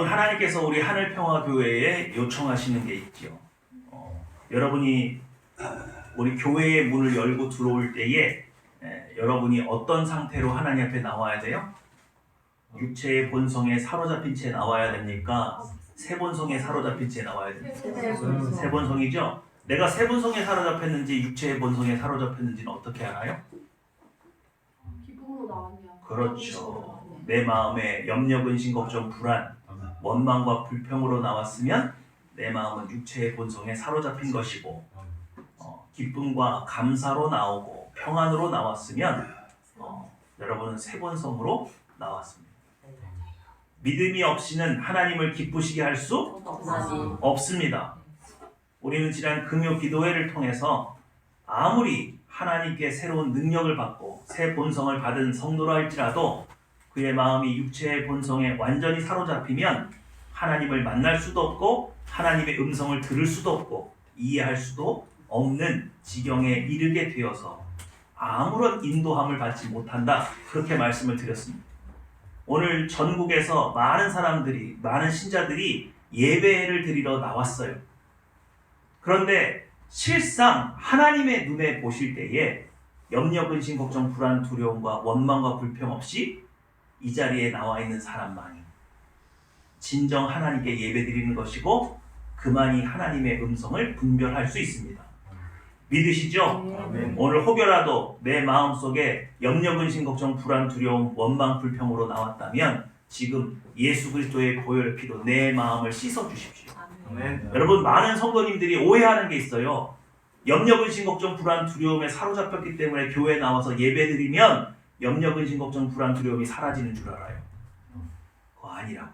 여러분, 하나님께서 우리 하늘평화교회에 요청하시는 게 있죠. 여러분이 우리 교회의 문을 열고 들어올 때에 여러분이 어떤 상태로 하나님 앞에 나와야 돼요? 육체의 본성에 사로잡힌 채 나와야 됩니까? 새 본성에 사로잡힌 채 나와야 됩니까? 새 본성이죠? 내가 새 본성에 사로잡혔는지 육체의 본성에 사로잡혔는지는 어떻게 알아요? 기쁨으로 나왔냐? 그렇죠. 내 마음에 염려, 근심, 걱정, 불안, 원망과 불평으로 나왔으면 내 마음은 육체의 본성에 사로잡힌 것이고, 기쁨과 감사로 나오고 평안으로 나왔으면 여러분은 새 본성으로 나왔습니다. 믿음이 없이는 하나님을 기쁘시게 할 수 없습니다. 우리는 지난 금요 기도회를 통해서 아무리 하나님께 새로운 능력을 받고 새 본성을 받은 성도라 할지라도 그의 마음이 육체의 본성에 완전히 사로잡히면 하나님을 만날 수도 없고 하나님의 음성을 들을 수도 없고 이해할 수도 없는 지경에 이르게 되어서 아무런 인도함을 받지 못한다, 그렇게 말씀을 드렸습니다. 오늘 전국에서 많은 사람들이, 많은 신자들이 예배를 드리러 나왔어요. 그런데 실상 하나님의 눈에 보실 때에 염려, 근심, 걱정, 불안, 두려움과 원망과 불평 없이 이 자리에 나와 있는 사람만이 진정 하나님께 예배드리는 것이고 그만이 하나님의 음성을 분별할 수 있습니다. 믿으시죠? 네. 오늘 혹여라도 내 마음속에 염려, 근심, 걱정, 불안, 두려움, 원망, 불평으로 나왔다면 지금 예수 그리스도의 보혈의 피로 내 마음을 씻어주십시오. 여러분, 많은 성도님들이 오해하는 게 있어요. 염려, 근심, 걱정, 불안, 두려움에 사로잡혔기 때문에 교회에 나와서 예배드리면 염려, 근심, 걱정, 불안, 두려움이 사라지는 줄 알아요. 그거 아니라고.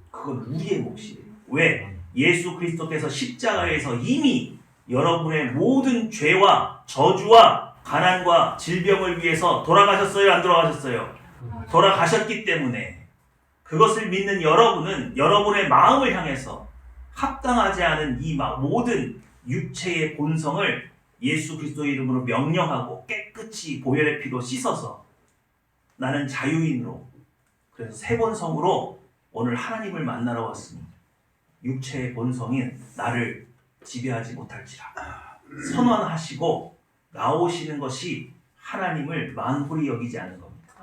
그건 우리의 몫이에요. 왜? 예수 그리스도께서 십자가에서 이미 여러분의 모든 죄와 저주와 가난과 질병을 위해서 돌아가셨어요? 안 돌아가셨어요? 돌아가셨기 때문에 그것을 믿는 여러분은 여러분의 마음을 향해서 합당하지 않은 이 모든 육체의 본성을 예수 그리스도의 이름으로 명령하고 깨끗이 보혈의 피로 씻어서 나는 자유인으로, 그래서 새 본성으로 오늘 하나님을 만나러 왔으니 육체의 본성인 나를 지배하지 못할지라 선언하시고 나오시는 것이 하나님을 만홀히 여기지 않은 겁니다.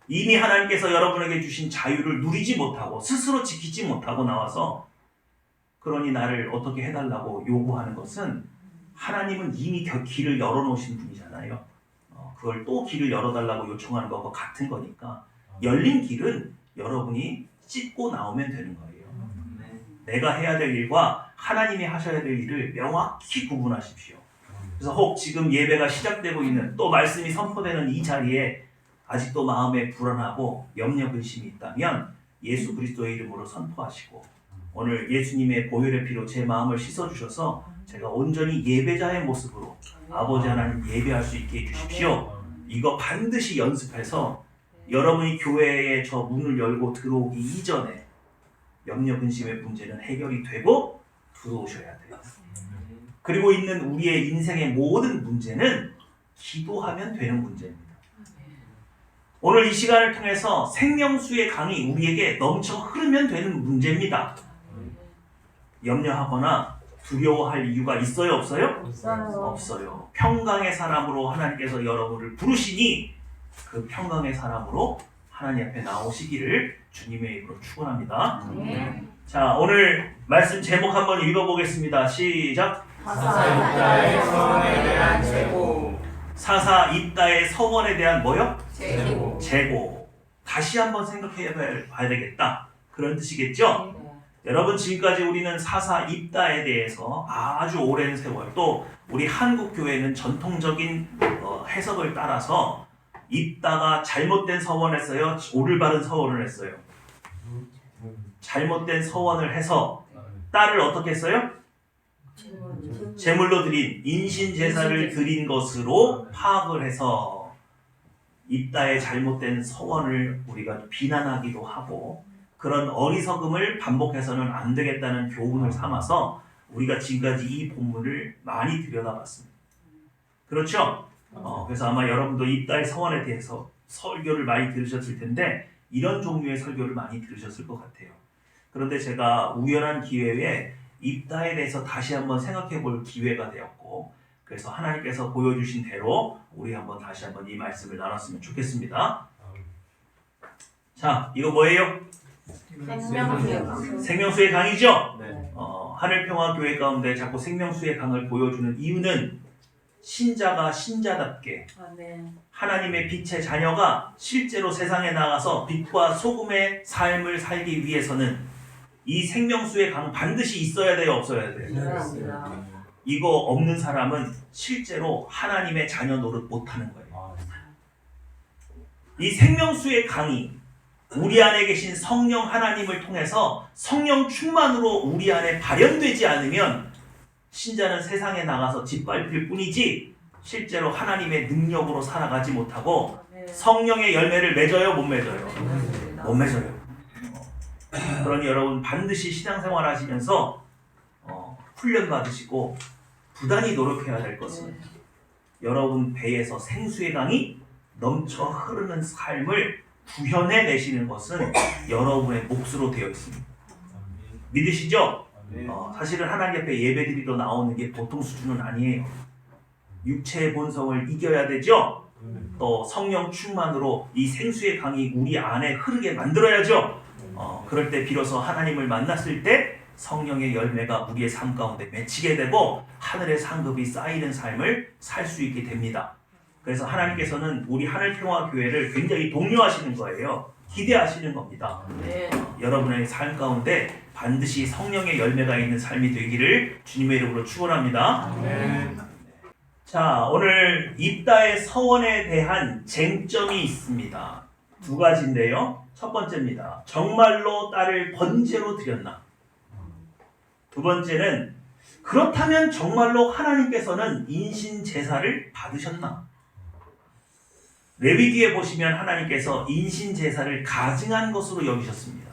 이미 하나님께서 여러분에게 주신 자유를 누리지 못하고 스스로 지키지 못하고 나와서 그러니 나를 어떻게 해달라고 요구하는 것은 하나님은 이미 길을 열어놓으신 분이잖아요. 그걸 또 길을 열어달라고 요청하는 것과 같은 거니까 열린 길은 여러분이 찢고 나오면 되는 거예요. 내가 해야 될 일과 하나님이 하셔야 될 일을 명확히 구분하십시오. 그래서 혹 지금 예배가 시작되고 있는, 또 말씀이 선포되는 이 자리에 아직도 마음에 불안하고 염려 근심이 있다면 예수 그리스도의 이름으로 선포하시고 오늘 예수님의 보혈의 피로 제 마음을 씻어주셔서 제가 온전히 예배자의 모습으로 아버지 하나님 예배할 수 있게 해주십시오. 이거 반드시 연습해서 여러분이 교회에 저 문을 열고 들어오기 이전에 염려 근심의 문제는 해결이 되고 들어오셔야 돼요. 그리고 있는 우리의 인생의 모든 문제는 기도하면 되는 문제입니다. 오늘 이 시간을 통해서 생명수의 강이 우리에게 넘쳐 흐르면 되는 문제입니다. 염려하거나 두려워할 이유가 있어요, 없어요? 없어요. 평강의 사람으로 하나님께서 여러분을 부르시니 그 평강의 사람으로 하나님 앞에 나오시기를 주님의 이름으로 축원합니다. 자, 오늘 말씀 제목 한번 읽어보겠습니다. 시작. 사사입다의 서원에 대한 재고. 사사입다의 서원에 대한 뭐요? 재고. 재고. 다시 한번 생각해 봐야 되겠다, 그런 뜻이겠죠? 여러분, 지금까지 우리는 사사입다에 대해서 아주 오랜 세월, 또 우리 한국 교회는 전통적인 해석을 따라서 입다가 잘못된 서원을 했어요? 올바른 서원을 했어요? 잘못된 서원을 해서 딸을 어떻게 했어요? 제물로 드린 인신제사를 드린 것으로 파악을 해서 입다의 잘못된 서원을 우리가 비난하기도 하고, 그런 어리석음을 반복해서는 안 되겠다는 교훈을 삼아서 우리가 지금까지 이 본문을 많이 들여다봤습니다. 그렇죠? 그래서 아마 여러분도 입다의 서원에 대해서 설교를 많이 들으셨을 텐데 이런 종류의 설교를 많이 들으셨을 것 같아요. 그런데 제가 우연한 기회에 입다에 대해서 다시 한번 생각해 볼 기회가 되었고, 그래서 하나님께서 보여주신 대로 우리 다시 한번 이 말씀을 나눴으면 좋겠습니다. 자, 이거 뭐예요? 생명수의 강이죠? 네. 하늘평화교회 가운데 자꾸 생명수의 강을 보여주는 이유는 신자가 신자답게 하나님의 빛의 자녀가 실제로 세상에 나가서 빛과 소금의 삶을 살기 위해서는 이 생명수의 강 반드시 있어야 돼요, 없어야 돼요? 이거 없는 사람은 실제로 하나님의 자녀 노릇 못하는 거예요. 이 생명수의 강이 우리 안에 계신 성령 하나님을 통해서 성령 충만으로 우리 안에 발현되지 않으면 신자는 세상에 나가서 짓밟힐 뿐이지 실제로 하나님의 능력으로 살아가지 못하고 성령의 열매를 맺어요, 못 맺어요? 못 맺어요. 그러니 여러분 반드시 신앙생활 하시면서 훈련 받으시고 부단히 노력해야 될 것은 여러분 배에서 생수의 강이 넘쳐 흐르는 삶을 구현해 내시는 것은 여러분의 몫으로 되어 있습니다. 믿으시죠? 사실은 하나님 앞에 예배드리러 나오는 게 보통 수준은 아니에요. 육체의 본성을 이겨야 되죠? 또 성령 충만으로 이 생수의 강이 우리 안에 흐르게 만들어야죠? 그럴 때 비로소 하나님을 만났을 때 성령의 열매가 우리의 삶 가운데 맺히게 되고 하늘의 상급이 쌓이는 삶을 살 수 있게 됩니다. 그래서 하나님께서는 우리 하늘평화교회를 굉장히 독려하시는 거예요. 기대하시는 겁니다. 여러분의 삶 가운데 반드시 성령의 열매가 있는 삶이 되기를 주님의 이름으로 축원합니다. 자, 오늘 입다의 서원에 대한 쟁점이 있습니다. 두 가지인데요. 첫 번째입니다. 정말로 딸을 번제로 드렸나? 두 번째는 그렇다면 정말로 하나님께서는 인신 제사를 받으셨나? 레위기에 보시면 하나님께서 인신 제사를 가증한 것으로 여기셨습니다.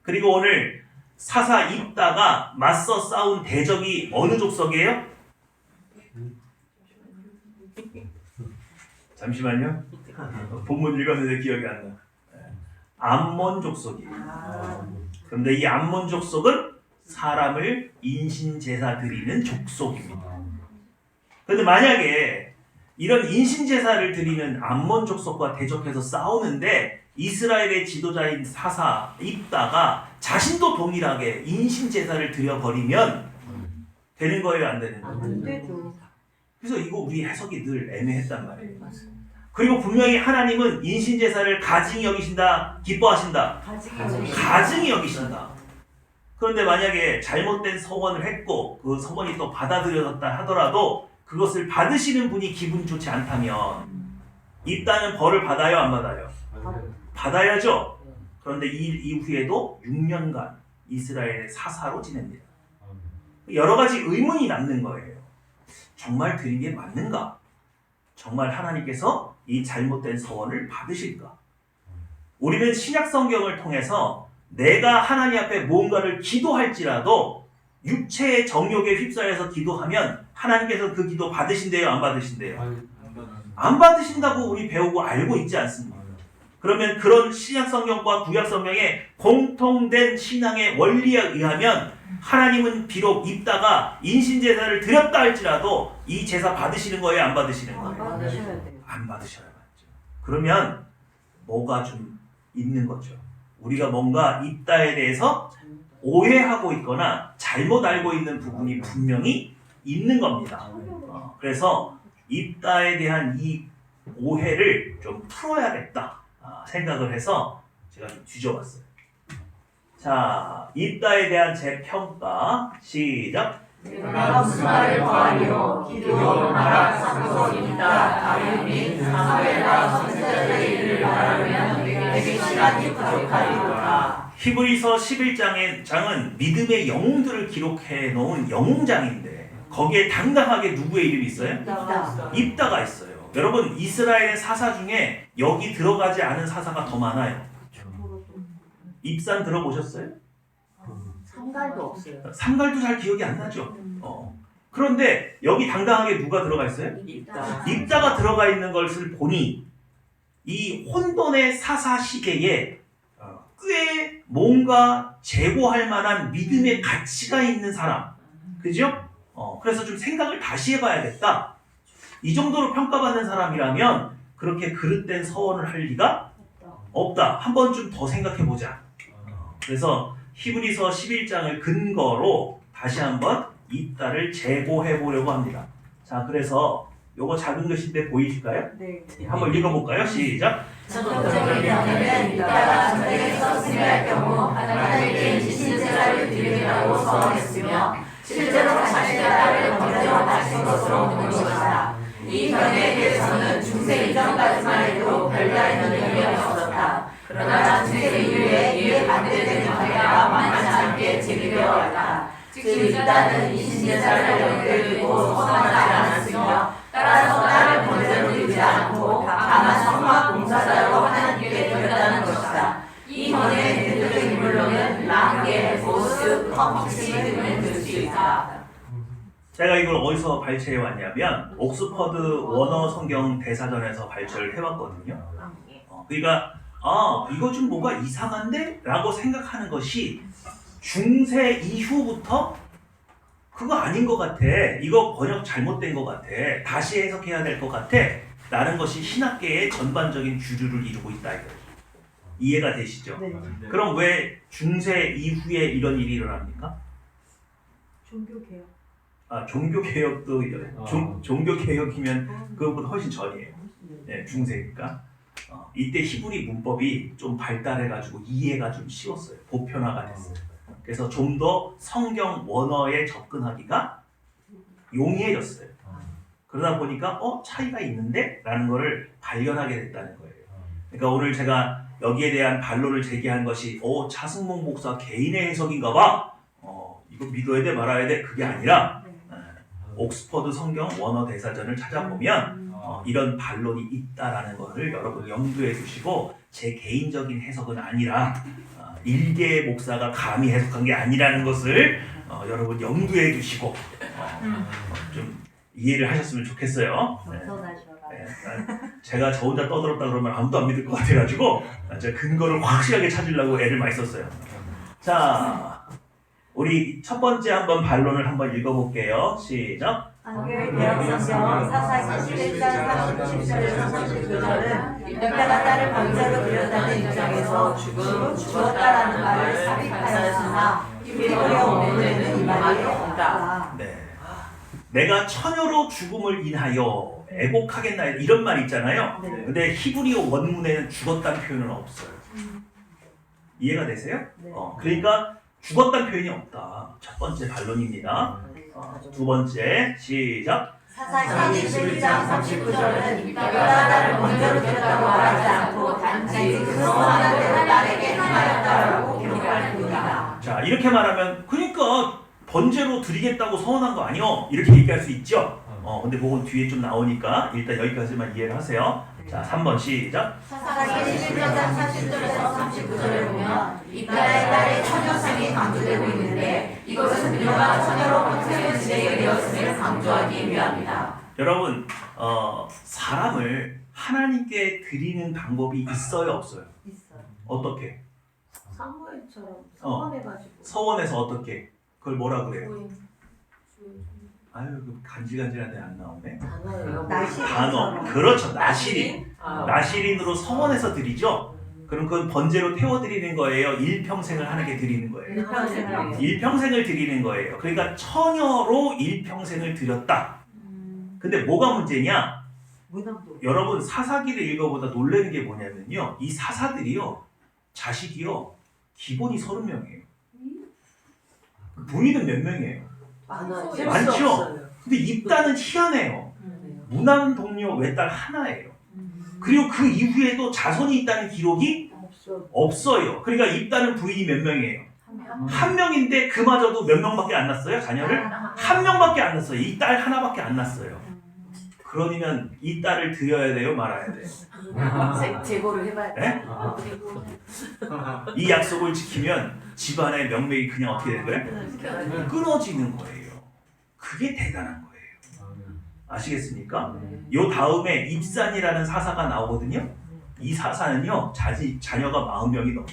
그리고 오늘 사사 입다가 맞서 싸운 대적이 어느 족속이에요? 잠시만요. 본문 읽었는데 기억이 안 나. 암몬 족속이에요. 그런데 이 암몬 족속은 사람을 인신 제사 드리는 족속입니다. 그런데 만약에 이런 인신 제사를 드리는 암몬 족속과 대적해서 싸우는데 이스라엘의 지도자인 사사 입다가 자신도 동일하게 인신 제사를 드려버리면 되는 거예요, 안 되는 거예요? 그래서 이거 우리 해석이 늘 애매했단 말이에요. 그리고 분명히 하나님은 인신 제사를 가증히 여기신다, 기뻐하신다. 가증히 여기신다. 그런데 만약에 잘못된 서원을 했고 그 서원이 또 받아들여졌다 하더라도 그것을 받으시는 분이 기분이 좋지 않다면 입다는 벌을 받아요, 안 받아요? 받아야죠. 그런데 이 이후에도 6년간 이스라엘의 사사로 지냅니다. 여러 가지 의문이 남는 거예요. 정말 드린 게 맞는가? 정말 하나님께서 이 잘못된 서원을 받으실까? 우리는 신약 성경을 통해서 내가 하나님 앞에 뭔가를 기도할지라도 육체의 정욕에 휩싸여서 기도하면 하나님께서 그 기도 받으신대요, 안 받으신대요? 안 받으신다고 우리 배우고 알고 있지 않습니까? 그러면 그런 신약 성경과 구약 성경의 공통된 신앙의 원리에 의하면 하나님은 비록 입다가 인신 제사를 드렸다 할지라도 이 제사 받으시는 거예요, 안 받으시는 거예요? 안 받으셔야 맞죠. 그러면 뭐가 좀 있는 거죠. 우리가 뭔가 입다에 대해서 오해하고 있거나 잘못 알고 있는 부분이 분명히 있는 겁니다. 그래서 입다에 대한 이 오해를 좀 풀어야겠다 생각을 해서 제가 좀 뒤져봤어요. 자, 입다에 대한 제 평가 시작. 내가 무슨 말을 더하리요 기도 나라 상속입니다. 다른 및 사회나 선지자들의 일을 말하면 내게 시간이 부족하리로다. 히브리서 11장은 믿음의 영웅들을 기록해 놓은 영웅장인데 거기에 당당하게 누구의 이름이 있어요? 입다가 있어요. 여러분 이스라엘의 사사 중에 여기 들어가지 않은 사사가 더 많아요. 입산 들어보셨어요? 상갈도 없어요. 상갈도 잘 기억이 안 나죠. 그런데 여기 당당하게 누가 들어가 있어요? 입다. 입다가 들어가 있는 것을 보니 이 혼돈의 사사 시대에 꽤 뭔가 제고할 만한 믿음의 가치가 있는 사람, 그죠? 그래서 좀 생각을 다시 해봐야겠다. 이 정도로 평가받는 사람이라면 그렇게 그릇된 서원을 할 리가 없다. 한번 좀 더 생각해보자. 그래서 히브리서 11장을 근거로 다시 한번 이 딸을 재고해보려고 합니다. 자, 그래서 요거 작은 글씨인데 보이실까요? 네. 한번 읽어볼까요? 시작! 전통적인 경우는 이따가 전쟁에서 승리할 경우 하나님께 신세사를 드리겠다고 서원했으며 실제로 자신의 딸을 먼저 바친 것으로 보는 것이다. 이 견해에 대해서는 중세 이전까지만 해도 별다른 논쟁이 없었다. 그러나 중세 이후에 이에 반대되는 견해가 많지 않게 제기되어 왔다. 즉 이따는 신세사를 연결되고 서원하지 않았으며 따라서 딸을 번제로 드리지 않고 다만 성막 봉사자로 하나님께 드렸다는 것이다. 이 견해의 대표적인 인물로는 랑게, 보스, 컴피치 등을 들 수 있다. 제가 이걸 어디서 발췌해 왔냐면 옥스퍼드 원어 성경 대사전에서 발췌를 해왔거든요. 그러니까 이거 좀 뭔가 이상한데? 라고 생각하는 것이 중세 이후부터 그거 아닌 것 같아. 이거 번역 잘못된 것 같아. 다시 해석해야 될 것 같아. 라는 것이 신학계의 전반적인 주류를 이루고 있다. 이거예요. 이해가 되시죠? 네. 그럼 왜 중세 이후에 이런 일이 일어납니까? 종교개혁. 종교개혁도 종교개혁이면 그것보다 훨씬 전이에요. 네, 중세니까. 이때 히브리 문법이 좀 발달해가지고 이해가 좀 쉬웠어요. 보편화가 됐어요. 그래서 좀 더 성경 원어에 접근하기가 용이해졌어요. 그러다 보니까 차이가 있는데? 라는 거를 발견하게 됐다는 거예요. 그러니까 오늘 제가 여기에 대한 반론을 제기한 것이 차승봉 목사 개인의 해석인가 봐. 이거 믿어야 돼 말아야 돼 그게 아니라 옥스퍼드 성경 원어 대사전을 찾아보면 이런 반론이 있다라는 것을 여러분 염두에 두시고 제 개인적인 해석은 아니라 일개의 목사가 감히 해석한 게 아니라는 것을 여러분 염두에 두시고 좀 이해를 하셨으면 좋겠어요. 제가 저 혼자 떠들었다 그러면 아무도 안 믿을 것 같아가지고 제가 근거를 확실하게 찾으려고 애를 많이 썼어요. 자, 우리 첫 번째 한번 반론을 한번 읽어볼게요. 시작. 한글개혁성경 사사기 11장 37절에서 39절은 이따가 딸을 번제로 드렸다는 입장에서 죽었다라는 말을 삽입하였으나 히브리어 원문에는 이 말이 없다. 네. 내가 처녀로 죽음을 인하여 애곡하겠나 이런 말 있잖아요. 네. 근데 히브리어 원문에는 죽었다는 표현은 없어요. 이해가 되세요? 네. 그러니까 죽었다는 표현이 없다. 첫 번째 반론입니다. 두 번째 시작. 사사기 11장 39절은 이따가 딸을 번제로 드렸다고 말하지 않고 단지 그 소원한 대로 딸에게 행하였다라고 기록할 뿐이다. 자, 이렇게 말하면 그러니까 번제로 드리겠다고 서원한 거 아니요? 이렇게 얘기할 수 있죠. 근데 그건 뒤에 좀 나오니까 일단 여기까지만 이해를 하세요. 자, 3번 시작. 사사기 11장 40절에서 39절에 보면 이따의 딸의 처녀상이 강조되고 있는데 이것은 그녀가 처녀로 평생을 지내게 되었음을 강조하기 위함이다. 여러분, 사람을 하나님께 드리는 방법이 있어요, 없어요? 있어요. 어떻게? 사무엘처럼 서원해가지고. 서원에서 어떻게? 그걸 뭐라 그래요? 아유, 그 간질간질한데 안 나오네. 단어. 그렇죠, 나시린. 나시린으로 서원해서 드리죠. 그럼 그건 번제로 태워드리는 거예요? 일평생을 하나님께 드리는 거예요? 일평생을 드리는 거예요. 그러니까 처녀로 일평생을 드렸다. 근데 뭐가 문제냐? 여러분 사사기를 읽어보다 놀라는 게 뭐냐면요. 이 사사들이요. 자식이요. 기본이 30명이에요. 부인은 몇 명이에요? 많죠? 근데 입단은 희한해요. 무난 동료 외딸 하나예요. 그리고 그 이후에도 자손이 있다는 기록이 없어요. 그러니까 입단은 부인이 몇 명이에요? 한 명인데 그마저도 몇 명밖에 안 낳았어요? 자녀를? 한 명밖에 안 낳았어요. 이 딸 하나밖에 안 낳았어요. 그러면 이 딸을 드려야 돼요? 말아야 돼요? 제거를 해봐야 네? 이 약속을 지키면 집안의 명맥이 그냥 어떻게 되는 거예요? 끊어지는 거예요. 그게 대단한 거예요. 아시겠습니까? 요 다음에 입산이라는 사사가 나오거든요. 이 사사는요 자녀가 40명이 넘어.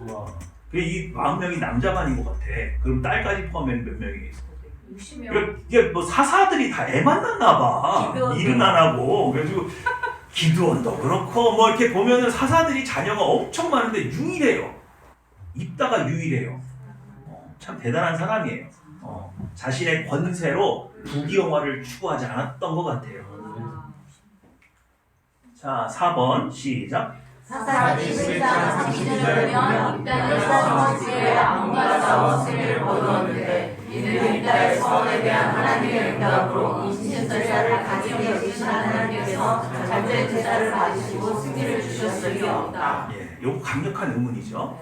우와. 이 40명이 남자만인 것 같아. 그럼 딸까지 포함하면 몇 명이겠어? 60명. 이게 뭐 사사들이 다 애 만났나 봐. 기드원도. 일은 안 하고. 그래가지고 기드원도 그렇고 뭐 이렇게 보면은 사사들이 자녀가 엄청 많은데 유일해요. 입다가 유일해요. 참 대단한 사람이에요. 자신의 권세로 부귀영화를 추구하지 않았던 것 같아요. 자, 4번 시작. 사사기 11장 30절을 보면 입다는 서원스의 아몬과 사원스를 거두었는데 이들은 입다의 서원에 대한 하나님의 응답으로 인신제사를 가지게 여기신 하나님께서 자주의 제사를 받으시고 승리를 주셨으리이다. 예, 요거 강력한 의문이죠.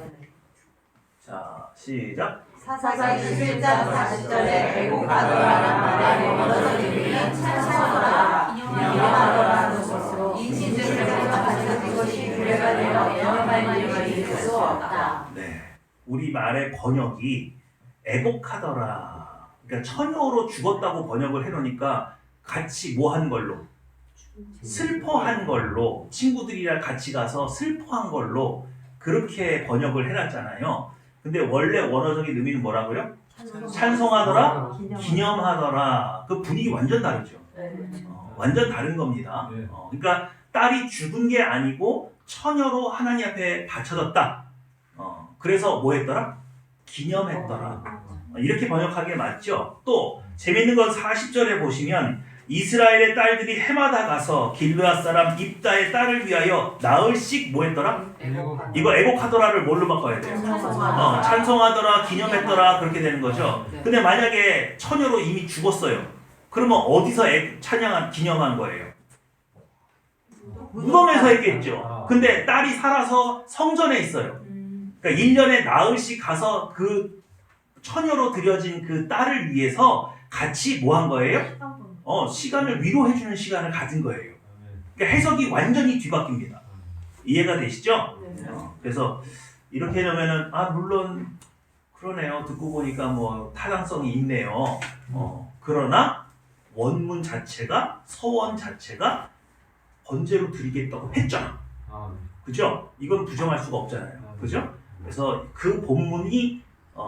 자, 시작. 사사기 11장 40절에 애곡하더라라는 말의 원어적 의미는 찬송하더라, 기념하더라는 것으로 인신제사를 가지는 것이 규례가 되어 영원한 이유가 있을 수 없다. 네, 우리 말의 번역이 애곡하더라. 그러니까 처녀로 죽었다고 번역을 해놓으니까 같이 뭐 한 걸로? 슬퍼한 걸로, 친구들이랑 같이 가서 슬퍼한 걸로 그렇게 번역을 해놨잖아요. 근데 원래 원어적인 의미는 뭐라고요? 찬송하더라, 기념하더라. 그 분위기 완전 다르죠. 완전 다른 겁니다. 네. 그러니까 딸이 죽은 게 아니고 처녀로 하나님 앞에 바쳐졌다. 그래서 뭐 했더라? 기념했더라. 이렇게 번역하는 게 맞죠? 또 재밌는 건 40절에 보시면 이스라엘의 딸들이 해마다 가서 길르앗 사람 입다의 딸을 위하여 나흘씩 뭐 했더라? 이거 애곡하더라를 뭘로 바꿔야 돼요? 찬송하더라, 기념했더라 그렇게 되는 거죠. 근데 만약에 처녀로 이미 죽었어요. 그러면 어디서 기념한 거예요? 무덤에서 했겠죠. 근데 딸이 살아서 성전에 있어요. 그러니까 1년에 나흘씩 가서 그 처녀로 들여진 그 딸을 위해서 같이 뭐 한 거예요? 시간을 위로해주는 시간을 가진 거예요. 그러니까 해석이 완전히 뒤바뀝니다. 이해가 되시죠? 그래서 이렇게 해놓으면은 물론 그러네요. 듣고 보니까 뭐 타당성이 있네요. 그러나 원문 자체가 서원 자체가 번제로 드리겠다고 했잖아. 그죠? 이건 부정할 수가 없잖아요. 그죠? 그래서 그 본문이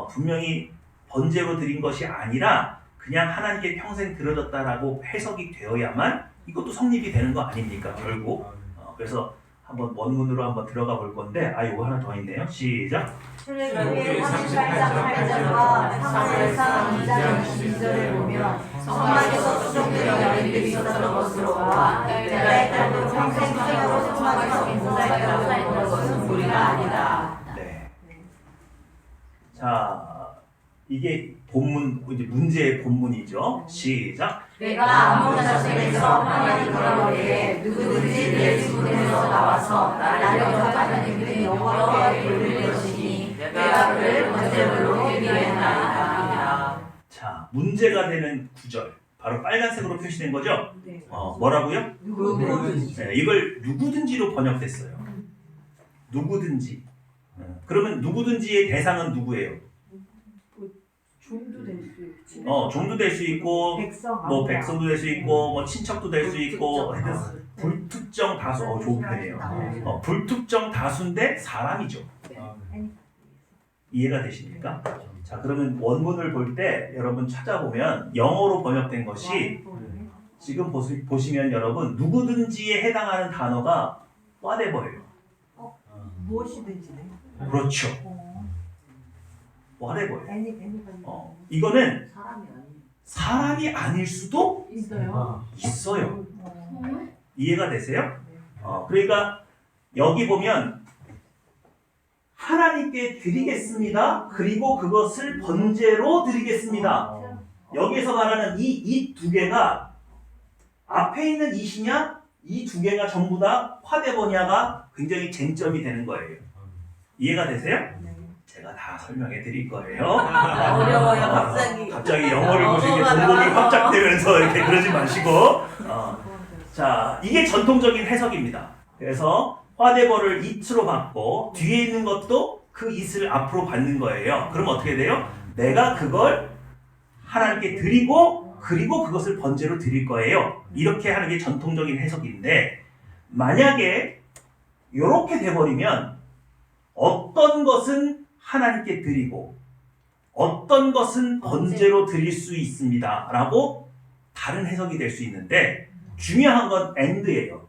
분명히 번제로 드린 것이 아니라 그냥 하나님께 평생 들어졌다라고 해석이 되어야만 이것도 성립이 되는 거 아닙니까? 결국. 그래서 한번 원문으로 한번 들어가 볼 건데 이거 하나 더 있네요. 시작. 출애굽기 38장 8절과 사무엘상 2장 22절을 보면 성막에서 수종된 여인들이 있었던 것으로 봐 내가 딸도 평생 처녀로 성막에서 봉사했다고 하는 것은 무리가 아니다. 네. 자, 이게 본문, 이제 문제의 본문이죠. 시작. 내가 아몬 자손에서 하나님 돌아오기에 누구든지 내 주문에서 나와서 나를 영접하는 이들은 여호와께 돌릴 것이니 내가 그를 번제물로 드리겠나이다. 자, 문제가 되는 구절. 바로 빨간색으로 표시된 거죠? 네. 뭐라고요? 누구든지. 네, 이걸 누구든지로 번역됐어요. 누구든지. 그러면 누구든지의 대상은 누구예요? 종도 될 수 있고. 종도 될 수 있고, 백성. 뭐 백성도 될 수 있고, 뭐 친척도 될 수 있고, 하여튼 불특정 다수. 좋은 편이에요. 불특정 다수인데 사람이죠. 이해가 되십니까? 자, 그러면 원문을 볼 때 여러분 찾아보면 영어로 번역된 것이 지금 보시면 여러분 누구든지에 해당하는 단어가 whatever예요. 무엇이든지네. 그렇죠. whatever. 애니가 이거는 사람이 아니에요. 사람이 아닐 수도 있어요. 있어요. 이해가 되세요? 그러니까 여기 보면 하나님께 드리겠습니다. 그리고 그것을 번제로 드리겠습니다. 여기서 말하는 이 두 개가 앞에 있는 이시냐, 이 두 개가 전부 다 화대버냐가 굉장히 쟁점이 되는 거예요. 이해가 되세요? 제가 다 설명해 드릴 거예요. 어려워요, 갑자기. 갑자기 영어를 보시는 게 동공이 확장되면서 이렇게 그러지 마시고. 자, 이게 전통적인 해석입니다. 그래서 화대버를 it로 받고 뒤에 있는 것도 그 it을 앞으로 받는 거예요. 그럼 어떻게 돼요? 내가 그걸 하나님께 드리고 그리고 그것을 번제로 드릴 거예요. 이렇게 하는 게 전통적인 해석인데 만약에 이렇게 돼버리면 어떤 것은 하나님께 드리고 어떤 것은 번제로 드릴 수 있습니다 라고 다른 해석이 될 수 있는데 중요한 건 and예요.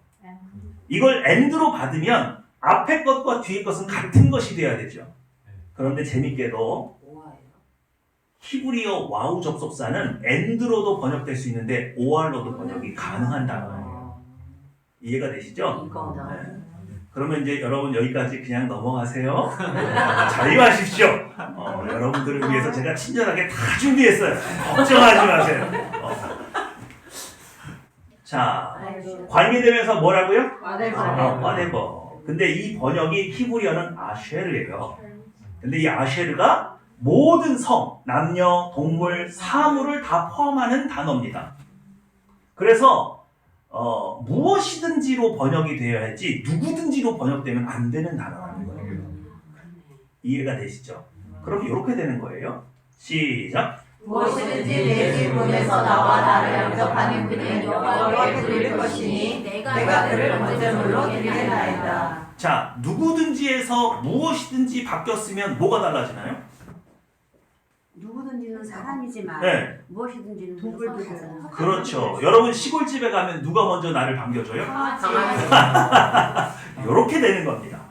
이걸 and로 받으면 앞에 것과 뒤에 것은 같은 것이 돼야 되죠. 그런데 재밌게도 히브리어 와우 접속사는 and로도 번역될 수 있는데 or로도 번역이 가능한 단어예요. 이해가 되시죠? 네. 그러면 이제 여러분 여기까지 그냥 넘어가세요. 자유하십시오. 여러분들을 위해서 제가 친절하게 다 준비했어요. 걱정하지 마세요. 자, 관계되면서 뭐라고요? whatever. 근데 이 번역이 히브리어는 아쉐르예요. 근데 이 아쉐르가 모든 성, 남녀, 동물, 사물을 다 포함하는 단어입니다. 그래서 무엇이든지로 번역이 되어야지 누구든지로 번역되면 안 되는 단어라는 거예요. 이해가 되시죠? 그럼 이렇게 되는 거예요. 시작. 무엇이든지 내 질문에서 나와 나를 영접하는 그는 여호와께 드릴 것이니 내가 그를 번제물로 드리겠나이다. 자, 누구든지에서 무엇이든지 바뀌었으면 뭐가 달라지나요? 누구든지는 사람이지만 네. 무엇이든지는 동물도 하잖아요. 그렇죠. 여러분 시골집에 가면 누가 먼저 나를 반겨줘요? 이렇게 되는 겁니다.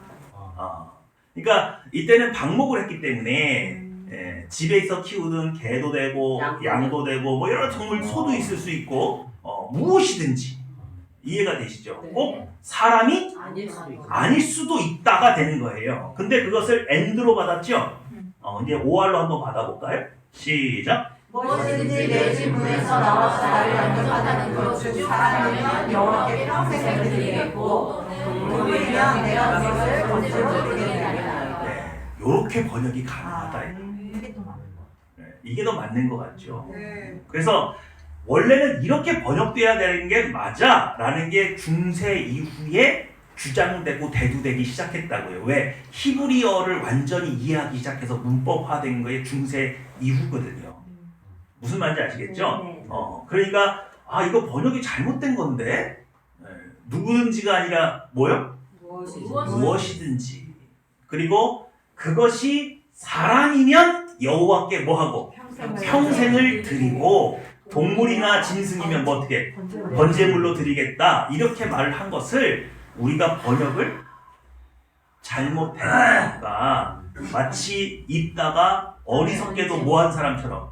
그러니까 이때는 방목을 했기 때문에 집에서 키우는 개도 되고 양도 되고 뭐 여러 동물 소도 있을 수 있고 무엇이든지 이해가 되시죠? 꼭 사람이 아닐 수도 있다가 되는 거예요. 근데 그것을 and로 받았죠? 이제 OR로 한번 받아볼까요? 시작. 무엇이든지 내 질문에서 나와서 나를 영접하는 그것을 사람이면 여호와께 평생을 드리겠고 동물이면 내가 그것을 번제로 드리겠나이다. 이렇게 번역이 가능하다. 이게 더 맞는 것 같죠. 그래서 원래는 이렇게 번역돼야 되는 게 맞아라는 게 중세 이후에 주장되고 대두되기 시작했다고요. 왜? 히브리어를 완전히 이해하기 시작해서 문법화된 거에 중세 이후거든요. 무슨 말인지 아시겠죠? 네. 그러니까 이거 번역이 잘못된 건데 누구든지가 아니라 뭐요? 무엇이든지. 그리고 그것이 사람이면 여호와께 뭐하고? 평생을 드리고 동물이나 짐승이면 뭐 어떻게? 번제물로 드리겠다. 이렇게 말을 한 것을 우리가 번역을 잘못했으니까 마치 입다가 어리석게도 뭐한 사람처럼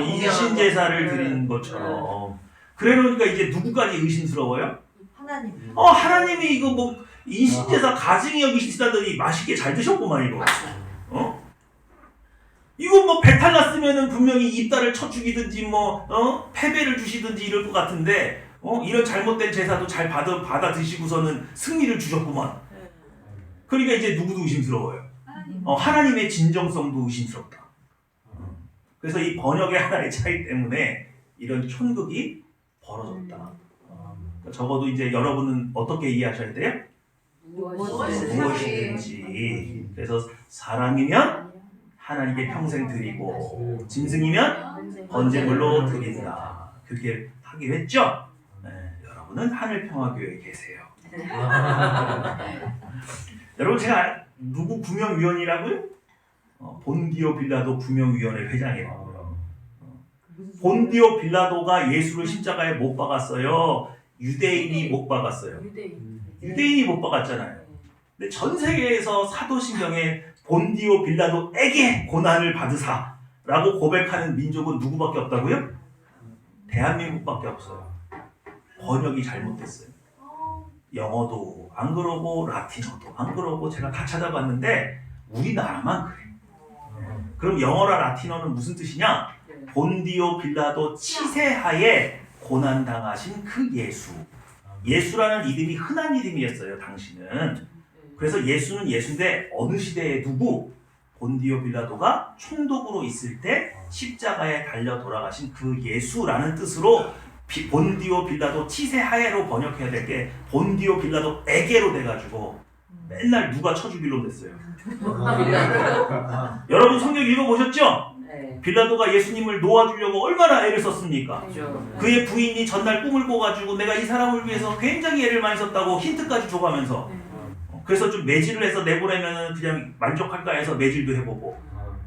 인신제사를 드리는 것처럼 그래 놓으니까 이제 누구까지 의심스러워요? 하나님. 하나님이 이거 뭐 인신제사 가증히 여기시다더니 맛있게 잘 드셨구만 이거. 이거 뭐 배탈 났으면은 분명히 입다를 쳐 죽이든지 패배를 주시든지 이럴 것 같은데 이런 잘못된 제사도 잘 받아 드시고서는 승리를 주셨구만. 그러니까 이제 누구도 의심스러워요. 하나님의 진정성도 의심스럽다. 그래서 이 번역의 하나의 차이 때문에 이런 촌극이 벌어졌다. 적어도 이제 여러분은 어떻게 이해하셔야 돼요? 무엇이든지. 그래서 사람이면 하나님께 평생 드리고 짐승이면 번제물로 드린다. 그렇게 하기로 했죠? 여러분은 하늘평화교회에 계세요. 여러분 제가 누구 구명위원이라고요? 본디오 빌라도 구명위원회 회장이라고요. 본디오 빌라도가 예수를 십자가에 못 박았어요? 유대인이 못 박았어요? 유대인이 못 박았잖아요. 근데 전 세계에서 사도신경에 본디오 빌라도에게 고난을 받으사라고 고백하는 민족은 누구밖에 없다고요? 대한민국밖에 없어요. 번역이 잘못됐어요. 영어도 안 그러고 라틴어도 안 그러고 제가 다 찾아봤는데 우리나라만 그래. 그럼 영어랑 라틴어는 무슨 뜻이냐? 본디오 빌라도 치세하에 고난당하신 그 예수. 예수라는 이름이 흔한 이름이었어요, 당시는. 그래서 예수는 예수인데 어느 시대에 두고 본디오 빌라도가 총독으로 있을 때 십자가에 달려 돌아가신 그 예수라는 뜻으로 본디오 빌라도 치세하에로 번역해야 될 게 본디오 빌라도에게로 돼가지고 맨날 누가 쳐주길로 됐어요. 여러분 성경 읽어보셨죠? 네. 빌라도가 예수님을 놓아주려고 얼마나 애를 썼습니까? 그렇죠. 그의 부인이 전날 꿈을 꿔가지고 내가 이 사람을 위해서 굉장히 애를 많이 썼다고 힌트까지 줘가면서 그래서 좀 매질을 해서 내보내면 그냥 만족할까 해서 매질도 해보고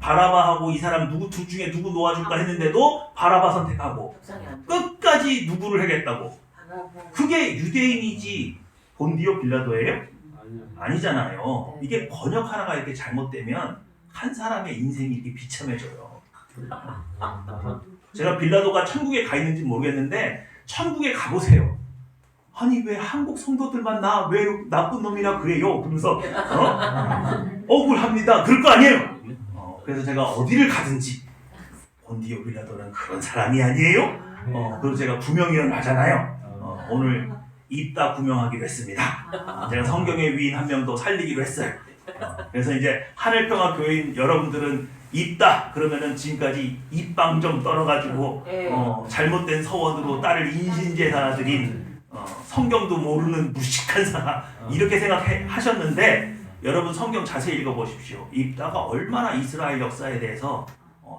바라바하고 이 사람 누구 둘 중에 누구 놓아줄까 했는데도 바라바 선택하고 적상이 안 돼. 끝까지 누구를 하겠다고. 그게 유대인이지 본디오 빌라도예요? 아니잖아요. 이게 번역 하나가 이렇게 잘못되면 한 사람의 인생이 이렇게 비참해져요. 제가 빌라도가 천국에 가 있는지 모르겠는데 천국에 가보세요. 아니 왜 한국 성도들만 나 왜 나쁜 놈이라 그래요? 그러면서 억울합니다. 그럴 거 아니에요. 그래서 제가 어디를 가든지 본디오 빌라도는 그런 사람이 아니에요. 그리고 제가 구명이언을 하잖아요. 오늘 입다 구명하기로 했습니다. 제가 성경의 위인 한 명 더 살리기로 했어요. 그래서 이제 하늘평화 교인 여러분들은 입다 그러면은 지금까지 입방 좀 떨어가지고 잘못된 서원으로 딸을 인신제사 드린 성경도 모르는 무식한 사람 이렇게 생각하셨는데 여러분 성경 자세히 읽어보십시오. 입다가 얼마나 이스라엘 역사에 대해서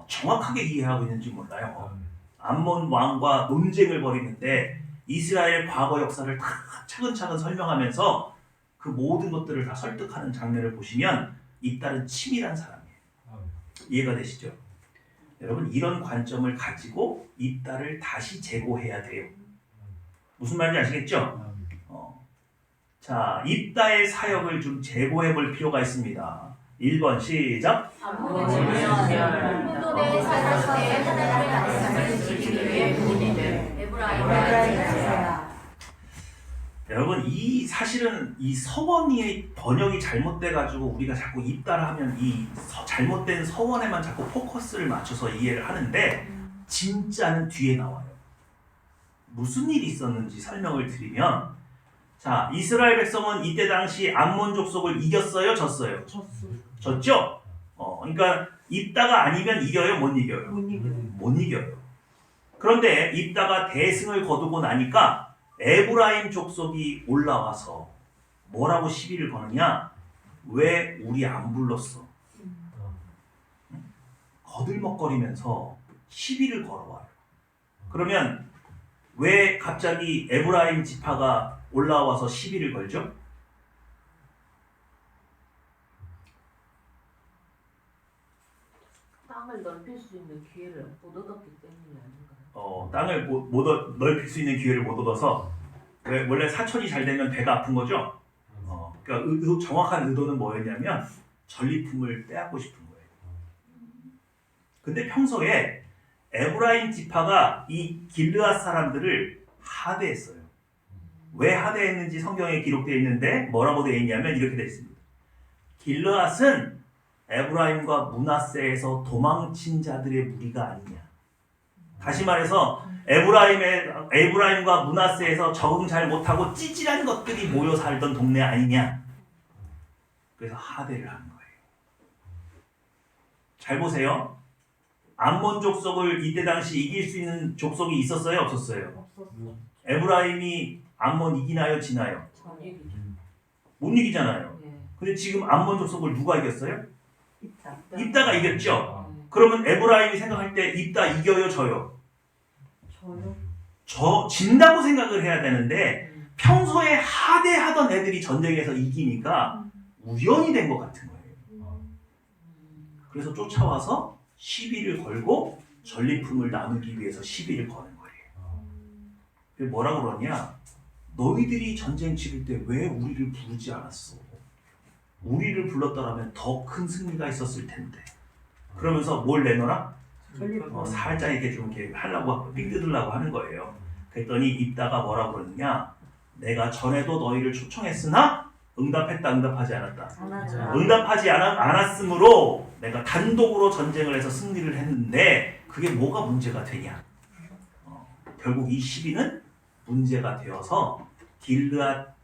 정확하게 이해하고 있는지 몰라요. 암몬 왕과 논쟁을 벌이는데 이스라엘 과거 역사를 다 차근차근 설명하면서 그 모든 것들을 다 설득하는 장면을 보시면 입다는 치밀한 사람이에요. 이해가 되시죠? 여러분 이런 관점을 가지고 입다를 다시 재고해야 돼요. 무슨 말인지 아시겠죠? 자, 입다의 사역을 좀 재고해 볼 필요가 있습니다. 1번 시작. 암몬의 사사시대에 하나님의 말씀을 지키기 위해 문인들 에브라임 여러분 이 사실은 이 서원의 번역이 잘못돼 가지고 우리가 자꾸 입다를 하면 이 잘못된 서원에만 자꾸 포커스를 맞춰서 이해를 하는데 진짜는 뒤에 나와요. 무슨 일이 있었는지 설명을 드리면 자 이스라엘 백성은 이때 당시 암몬 족속을 이겼어요? 졌어요? 졌죠? 그러니까 입다가 아니면 이겨요? 못 이겨요? 못 이겨요. 그런데 입다가 대승을 거두고 나니까 에브라임 족속이 올라와서 뭐라고 시비를 거느냐? 왜 우리 안 불렀어? 거들먹거리면서 시비를 걸어와요. 그러면 왜 갑자기 에브라임 지파가 올라와서 시비를 걸죠? 땅을 넓힐 수 있는 기회를 못 얻었기 때문이 아닌가요? 땅을 넓힐 수 있는 기회를 못 얻어서 원래 사천이 잘 되면 배가 아픈 거죠. 그러니까 정확한 의도는 뭐였냐면 전리품을 빼앗고 싶은 거예요. 근데 평소에 에브라임 지파가 이 길르앗 사람들을 하대했어요. 왜 하대했는지 성경에 기록되어 있는데 뭐라고 되어 있냐면 이렇게 되어 있습니다. 길르앗은 에브라임과 므낫세에서 도망친 자들의 무리가 아니냐. 다시 말해서 에브라임과 므낫세에서 적응 잘 못하고 찌질한 것들이 모여 살던 동네 아니냐. 그래서 하대를 하는 거예요. 잘 보세요. 암몬 족속을 이때 당시 이길 수 있는 족속이 있었어요? 없었어요? 에브라임이 암몬 이기나요? 지나요? 못 이기잖아요. 근데 지금 암몬 족속을 누가 이겼어요? 입다가 이겼죠? 그러면 에브라임이 생각할 때 입다 이겨요? 져요? 진다고 생각을 해야 되는데 평소에 하대하던 애들이 전쟁에서 이기니까 우연이 된 것 같은 거예요. 그래서 쫓아와서 시비를 걸고 전리품을 나누기 위해서 시비를 거는 거예요. 뭐라고 그러냐? 너희들이 전쟁 치를 때 왜 우리를 부르지 않았어? 우리를 불렀더라면 더 큰 승리가 있었을 텐데. 그러면서 뭘 내놓으라? 살짝 이렇게 좀 이렇게 하려고 삥 뜯으려고 하는 거예요. 그랬더니 입다가 뭐라고 그러느냐? 내가 전에도 너희를 초청했으나 응답했다 응답하지 않았다. 응답하지 않았으므로 내가 단독으로 전쟁을 해서 승리를 했는데 그게 뭐가 문제가 되냐? 결국 이 시비는 문제가 되어서 길르앗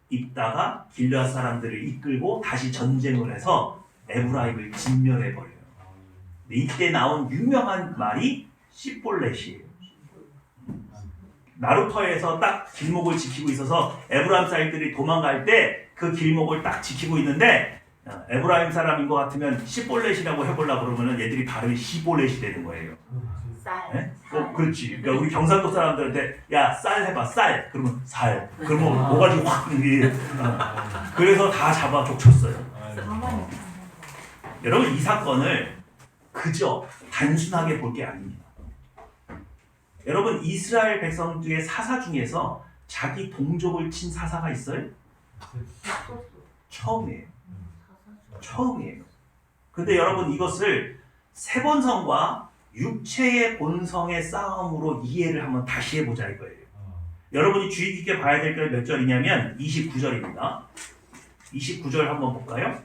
입다가 길르앗 사람들을 이끌고 다시 전쟁을 해서 에브라임을 진멸해버려요. 이때 나온 유명한 말이 씨볼렛이에요. 나루터에서 딱 길목을 지키고 있어서 에브라임 사람들이 도망갈 때 그 길목을 딱 지키고 있는데 에브라임 사람인 것 같으면 시볼렛이라고 해보려고 그러면은 얘들이 발음이 시볼렛이 되는 거예요. 쌀. 네? 그렇지. 그러니까 우리 경상도 사람들한테 야, 쌀 해봐, 쌀. 그러면 살. 그러면 모가지 확 이게. 그래서 다 잡아 족쳤어요. 여러분 이 사건을 그저 단순하게 볼 게 아닙니다. 여러분 이스라엘 백성 중에 사사 중에서 자기 동족을 친 사사가 있어요? 처음이에요. 처음이에요. 근데 여러분 이것을 세본성과 육체의 본성의 싸움으로 이해를 한번 다시 해보자 이거예요. 여러분이 주의 깊게 봐야 될 게 몇 절이냐면 29절입니다. 29절 한번 볼까요?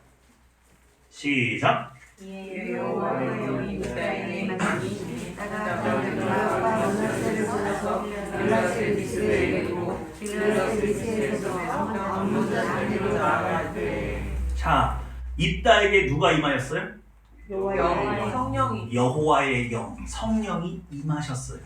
시작. 여호와의 영이 유다인에 임하니 이따가 빌라스를 이스라엘에게로 빌라스를 이스라엘에서 아몬 자손에게로 나아갈 때 자, 입다에게 누가 임하였어요? 성령이 여호와의 영, 성령이 임하셨어요.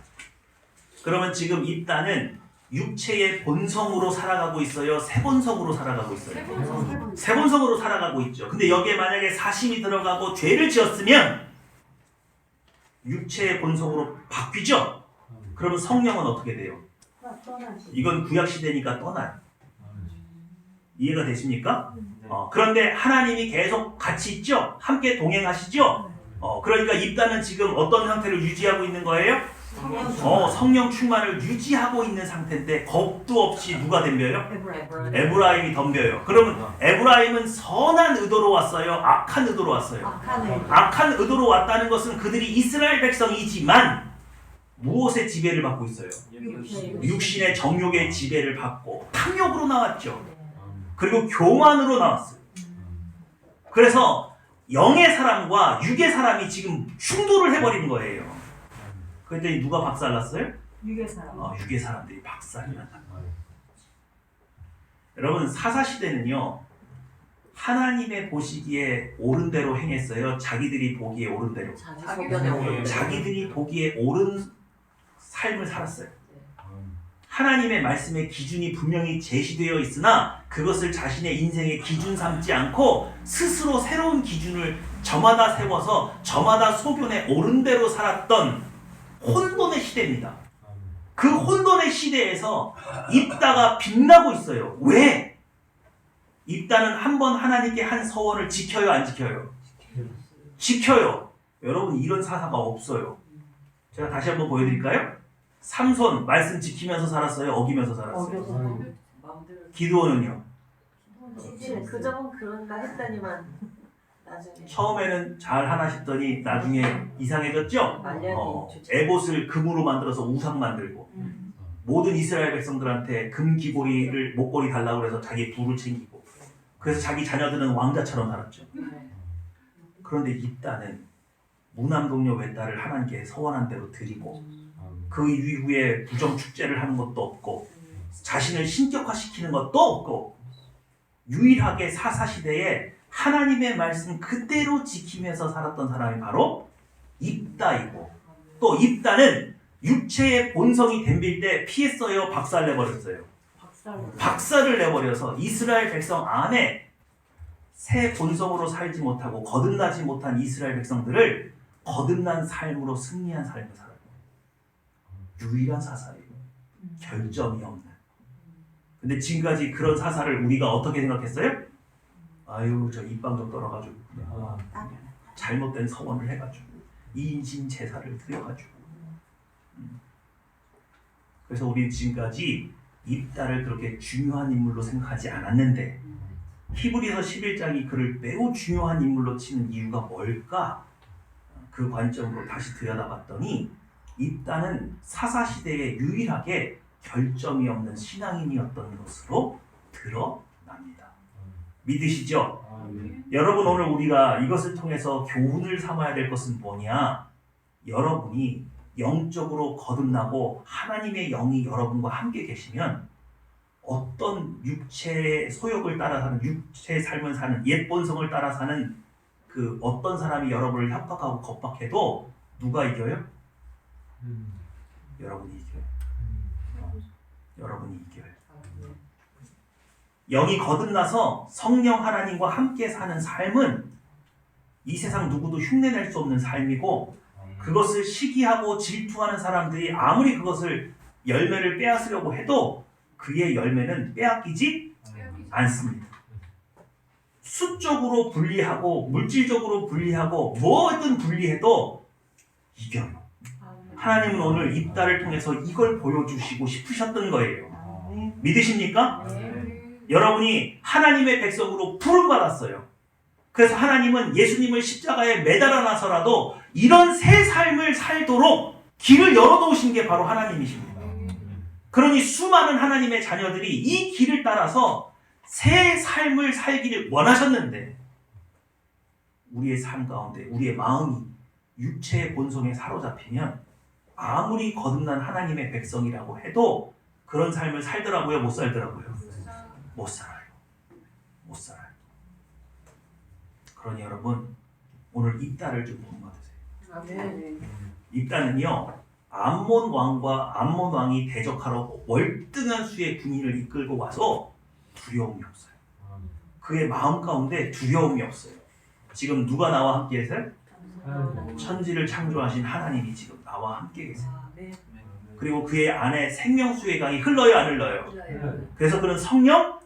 그러면 지금 입다는 육체의 본성으로 살아가고 있어요? 세본성으로 살아가고 있어요? 세본성으로 살아가고 있죠. 근데 여기에 만약에 사심이 들어가고 죄를 지었으면 육체의 본성으로 바뀌죠? 그러면 성령은 어떻게 돼요? 이건 구약시대니까 떠나요. 이해가 되십니까? 그런데 하나님이 계속 같이 있죠? 함께 동행하시죠? 그러니까 입다는 지금 어떤 상태를 유지하고 있는 거예요? 성령 충만을 유지하고 있는 상태인데 겁도 없이 누가 덤벼요? 에브라임이 덤벼요. 그러면 에브라임은 선한 의도로 왔어요? 악한 의도로 왔어요? 악한 의도로 왔다는 것은 그들이 이스라엘 백성이지만 무엇의 지배를 받고 있어요? 육신의 정욕의 지배를 받고 탐욕으로 나왔죠. 그리고 교만으로 나왔어요. 그래서 영의 사람과 육의 사람이 지금 충돌을 해버린 거예요. 그랬더니 누가 박살났어요? 육의 사람. 육의 사람들이 박살이 났다. 여러분 사사시대는요 하나님의 보시기에 옳은 대로 행했어요? 자기들이 보기에 옳은 대로? 자기들이 보기에 옳은 삶을 살았어요. 하나님의 말씀의 기준이 분명히 제시되어 있으나 그것을 자신의 인생의 기준 삼지 않고 스스로 새로운 기준을 저마다 세워서 저마다 소견에 옳은 대로 살았던 혼돈의 시대입니다. 그 혼돈의 시대에서 입다가 빛나고 있어요. 왜? 입다는 한번 하나님께 한 서원을 지켜요, 안 지켜요? 지켜요. 여러분 이런 사사가 없어요. 제가 다시 한번 보여드릴까요? 삼손 말씀 지키면서 살았어요? 어기면서 살았어요? 기드온은요? 그저건 그런가 했더니만 나중에 처음에는 잘 하나 싶더니 나중에 이상해졌죠? 에봇을 금으로 만들어서 우상 만들고 모든 이스라엘 백성들한테 금 귀고리를 목걸이 달라고 해서 자기 부를 챙기고 그래서 자기 자녀들은 왕자처럼 살았죠. 그런데 입다는 무남동녀 외딸을 하나님께 서원한 대로 드리고 그 이후에 부정축제를 하는 것도 없고 자신을 신격화시키는 것도 없고 유일하게 사사시대에 하나님의 말씀 그대로 지키면서 살았던 사람이 바로 입다이고 또 입다는 육체의 본성이 덤빌 때 피했어요? 박살내버렸어요? 박살을 내버려서 이스라엘 백성 안에 새 본성으로 살지 못하고 거듭나지 못한 이스라엘 백성들을 거듭난 삶으로 승리한 삶을 살아요. 유일한 사사예요. 결점이 없는. 근데 지금까지 그런 사사를 우리가 어떻게 생각했어요? 아유 저 입방 좀 떨어가지고 잘못된 서원을 해가지고 인신 제사를 드려가지고 그래서 우리는 지금까지 입다를 그렇게 중요한 인물로 생각하지 않았는데 히브리서 11장이 그를 매우 중요한 인물로 치는 이유가 뭘까? 그 관점으로 다시 들여다봤더니 입다는 사사시대에 유일하게 결점이 없는 신앙인이었던 것으로 드러납니다. 믿으시죠? 여러분 오늘 우리가 이것을 통해서 교훈을 삼아야 될 것은 뭐냐? 여러분이 영적으로 거듭나고 하나님의 영이 여러분과 함께 계시면 어떤 육체의 소욕을 따라 사는 육체의 삶을 사는 옛 본성을 따라 사는 그 어떤 사람이 여러분을 협박하고 겁박해도 누가 이겨요? 여러분이 이겨요. 여러분이 이겨요. 영이 거듭나서 성령 하나님과 함께 사는 삶은 이 세상 누구도 흉내낼 수 없는 삶이고, 그것을 시기하고 질투하는 사람들이 아무리 그것을 열매를 빼앗으려고 해도 그의 열매는 빼앗기지 않습니다. 수적으로 분리하고 물질적으로 분리하고 뭐든 분리해도 이겨요. 하나님은 오늘 입다를 통해서 이걸 보여주시고 싶으셨던 거예요. 믿으십니까? 여러분이 하나님의 백성으로 부름받았어요. 그래서 하나님은 예수님을 십자가에 매달아 놔서라도 이런 새 삶을 살도록 길을 열어놓으신 게 바로 하나님이십니다. 그러니 수많은 하나님의 자녀들이 이 길을 따라서 새 삶을 살기를 원하셨는데, 우리의 삶 가운데 우리의 마음이 육체의 본성에 사로잡히면 아무리 거듭난 하나님의 백성이라고 해도 그런 삶을 살더라고요? 못 살더라고요? 못 살아요. 못 살아요. 그러니 여러분, 오늘 입다를 좀 본받으세요. 입다는요, 암몬 왕이 대적하러 월등한 수의 군인을 이끌고 와서 두려움이 없어요. 그의 마음 가운데 두려움이 없어요. 지금 누가 나와 함께 계세요? 천지를 창조하신 하나님이 지금 나와 함께 계세요. 그리고 그의 안에 생명수의 강이 흘러요, 안 흘러요? 그래서 그는 성령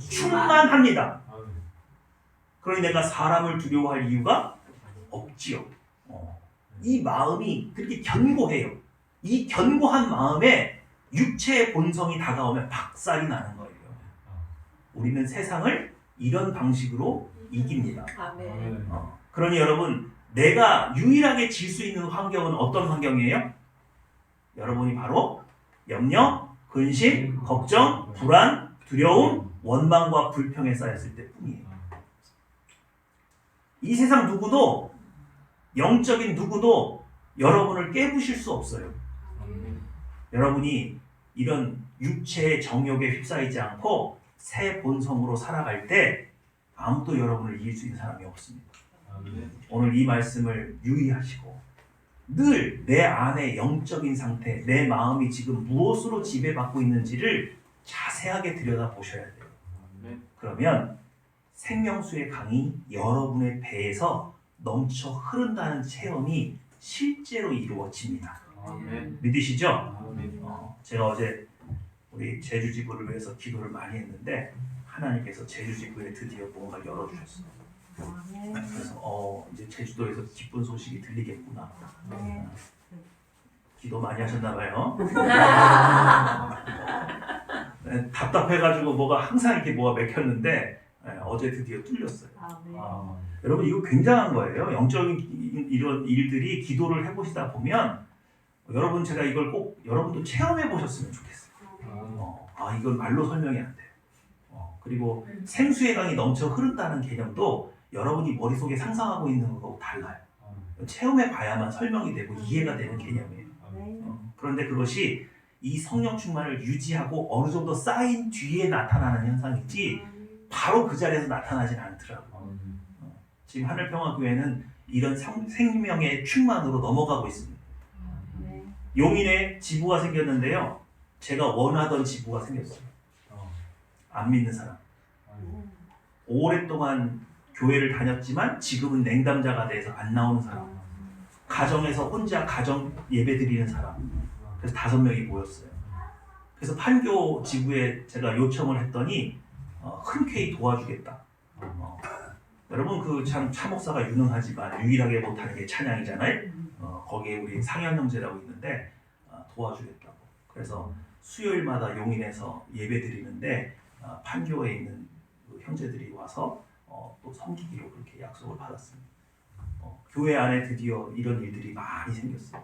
충만합니다. 그러니 내가 사람을 두려워할 이유가 없지요. 이 마음이 그렇게 견고해요. 이 견고한 마음에 육체의 본성이 다가오면 박살이 나는 거예요. 우리는 세상을 이런 방식으로 이깁니다. 그러니 여러분, 내가 유일하게 질 수 있는 환경은 어떤 환경이에요? 여러분이 바로 염려, 근심, 걱정, 불안, 두려움, 원망과 불평에 쌓였을 때뿐이에요. 이 세상 누구도, 영적인 누구도 여러분을 깨부실 수 없어요. 여러분이 이런 육체의 정욕에 휩싸이지 않고 새 본성으로 살아갈 때 아무도 여러분을 이길 수 있는 사람이 없습니다. 오늘 이 말씀을 유의하시고 늘 내 안의 영적인 상태, 내 마음이 지금 무엇으로 지배받고 있는지를 자세하게 들여다보셔야 돼요. 그러면 생명수의 강이 여러분의 배에서 넘쳐 흐른다는 체험이 실제로 이루어집니다. 믿으시죠? 제가 어제 우리 제주지부를 위해서 기도를 많이 했는데 하나님께서 제주지부에 드디어 뭔가 열어주셨어요. 그래서 이제 제주도에서 기쁜 소식이 들리겠구나. 기도 많이 하셨나봐요. 답답해가지고 항상 이렇게 뭐가 맥혔는데 어제 드디어 뚫렸어요. 여러분, 이거 굉장한 거예요. 영적인 이런 일들이 기도를 해보시다 보면 여러분, 제가 이걸 꼭 여러분도 체험해 보셨으면 좋겠어요. 이건 말로 설명이 안 돼요. 그리고 생수의 강이 넘쳐 흐른다는 개념도 여러분이 머릿속에 상상하고 있는 것하고 달라요. 체험해 봐야만 설명이 되고 이해가 되는 개념이에요. 그런데 그것이 이 성령 충만을 유지하고 어느 정도 쌓인 뒤에 나타나는 현상이지 바로 그 자리에서 나타나진 않더라고요. 지금 하늘평화교회는 이런 생명의 충만으로 넘어가고 있습니다. 용인에 지부가 생겼는데요, 제가 원하던 지부가 생겼어요. 안 믿는 사람, 오랫동안 교회를 다녔지만 지금은 냉담자가 돼서 안 나오는 사람, 가정에서 혼자 가정 예배 드리는 사람, 그래서 5명이 모였어요. 그래서 판교 지부에 제가 요청을 했더니 흔쾌히 도와주겠다. 여러분, 그 참 차목사가 유능하지만 유일하게 못하는 게 찬양이잖아요. 거기에 우리 상현 형제라고 있는데 도와주겠다고. 그래서 수요일마다 용인에서 예배 드리는데 판교에 있는 그 형제들이 와서 또 섬기기로 그렇게 약속을 받았습니다. 교회 안에 드디어 이런 일들이 많이 생겼어요.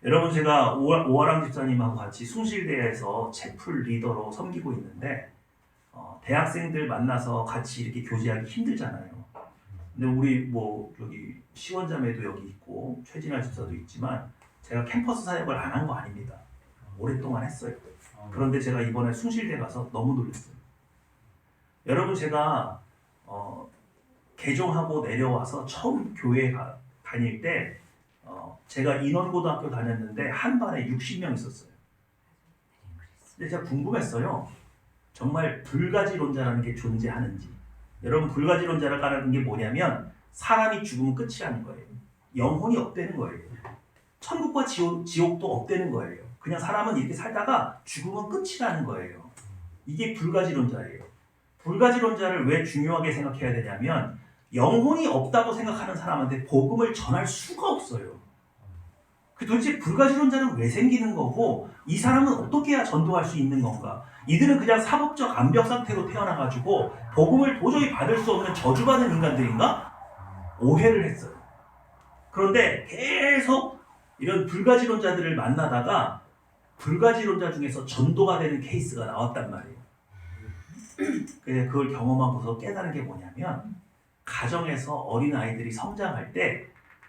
여러분, 제가 오아람 집사님하고 같이 숭실대에서 채플 리더로 섬기고 있는데 대학생들 만나서 같이 이렇게 교제하기 힘들잖아요. 근데 우리 여기 시원자매도 여기 있고 최진아 집사도 있지만 제가 캠퍼스 사역을 안 한 거 아닙니다. 오랫동안 했어요. 그런데 제가 이번에 숭실대 가서 너무 놀랐어요. 여러분, 제가 개종하고 내려와서 처음 교회 다닐 때 제가 인원고등학교 다녔는데 한 반에 60명 있었어요. 근데 제가 궁금했어요. 정말 불가지론자라는 게 존재하는지. 여러분, 불가지론자라는 게 뭐냐면 사람이 죽으면 끝이라는 거예요. 영혼이 없다는 거예요. 천국과 지옥도 없다는 거예요. 그냥 사람은 이렇게 살다가 죽으면 끝이라는 거예요. 이게 불가지론자예요. 불가지론자를 왜 중요하게 생각해야 되냐면 영혼이 없다고 생각하는 사람한테 복음을 전할 수가 없어요. 도대체 불가지론자는 왜 생기는 거고 이 사람은 어떻게 해야 전도할 수 있는 건가? 이들은 그냥 사법적 암벽 상태로 태어나가지고 복음을 도저히 받을 수 없는 저주받은 인간들인가? 오해를 했어요. 그런데 계속 이런 불가지론자들을 만나다가 불가지론자 중에서 전도가 되는 케이스가 나왔단 말이에요. 그걸 경험하고서 깨달은 게 뭐냐면 가정에서 어린아이들이 성장할 때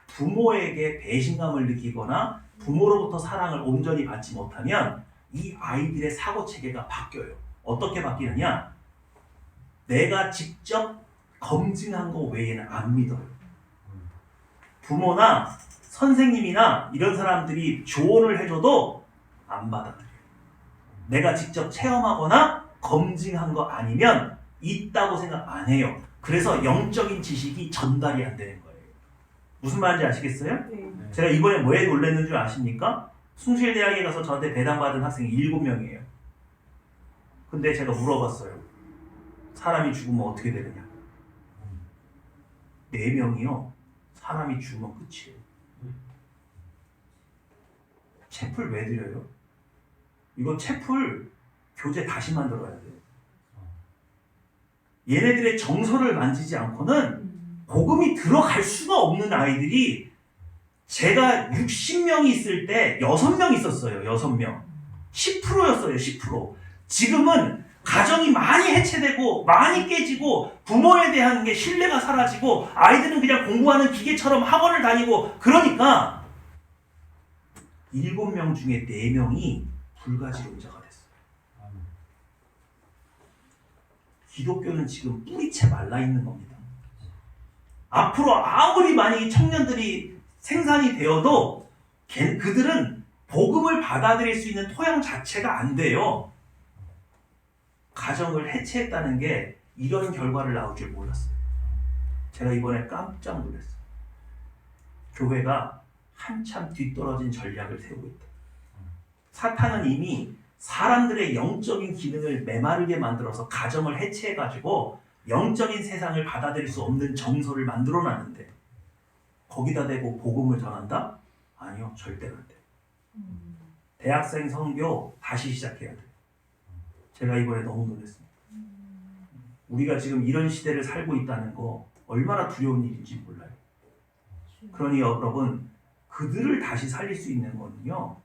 부모에게 배신감을 느끼거나 부모로부터 사랑을 온전히 받지 못하면 이 아이들의 사고체계가 바뀌어요. 어떻게 바뀌느냐? 내가 직접 검증한 거 외에는 안 믿어요. 부모나 선생님이나 이런 사람들이 조언을 해줘도 안 받아들여요. 내가 직접 체험하거나 검증한 거 아니면 있다고 생각 안 해요. 그래서 영적인 지식이 전달이 안 되는 거예요. 무슨 말인지 아시겠어요? 네. 제가 이번에 뭐에 놀랐는 줄 아십니까? 숭실대학에 가서 저한테 배당받은 학생이 7명이에요. 근데 제가 물어봤어요. 사람이 죽으면 어떻게 되느냐? 4명이요. 사람이 죽으면 끝이에요. 채플 왜 드려요? 이거 채플 교재 다시 만들어야 돼요. 얘네들의 정서를 만지지 않고는 복음이 들어갈 수가 없는 아이들이 제가 60명이 있을 때 6명 있었어요. 6명. 10%였어요. 10%. 지금은 가정이 많이 해체되고 많이 깨지고 부모에 대한 게 신뢰가 사라지고 아이들은 그냥 공부하는 기계처럼 학원을 다니고 그러니까 7명 중에 4명이 불가지론자가 됐어요. 기독교는 지금 뿌리채 말라있는 겁니다. 앞으로 아무리 많이 청년들이 생산이 되어도 그들은 복음을 받아들일 수 있는 토양 자체가 안 돼요. 가정을 해체했다는 게 이런 결과를 나올 줄 몰랐어요. 제가 이번에 깜짝 놀랐어요. 교회가 한참 뒤떨어진 전략을 세우고 있다. 사탄은 이미 사람들의 영적인 기능을 메마르게 만들어서 가정을 해체해가지고 영적인 세상을 받아들일 수 없는 정서를 만들어놨는데 거기다 대고 복음을 전한다? 아니요, 절대로 안 돼요. 대학생 선교 다시 시작해야 돼요. 제가 이번에 너무 놀랐습니다. 우리가 지금 이런 시대를 살고 있다는 거 얼마나 두려운 일인지 몰라요. 그러니 여러분, 그들을 다시 살릴 수 있는 거는요,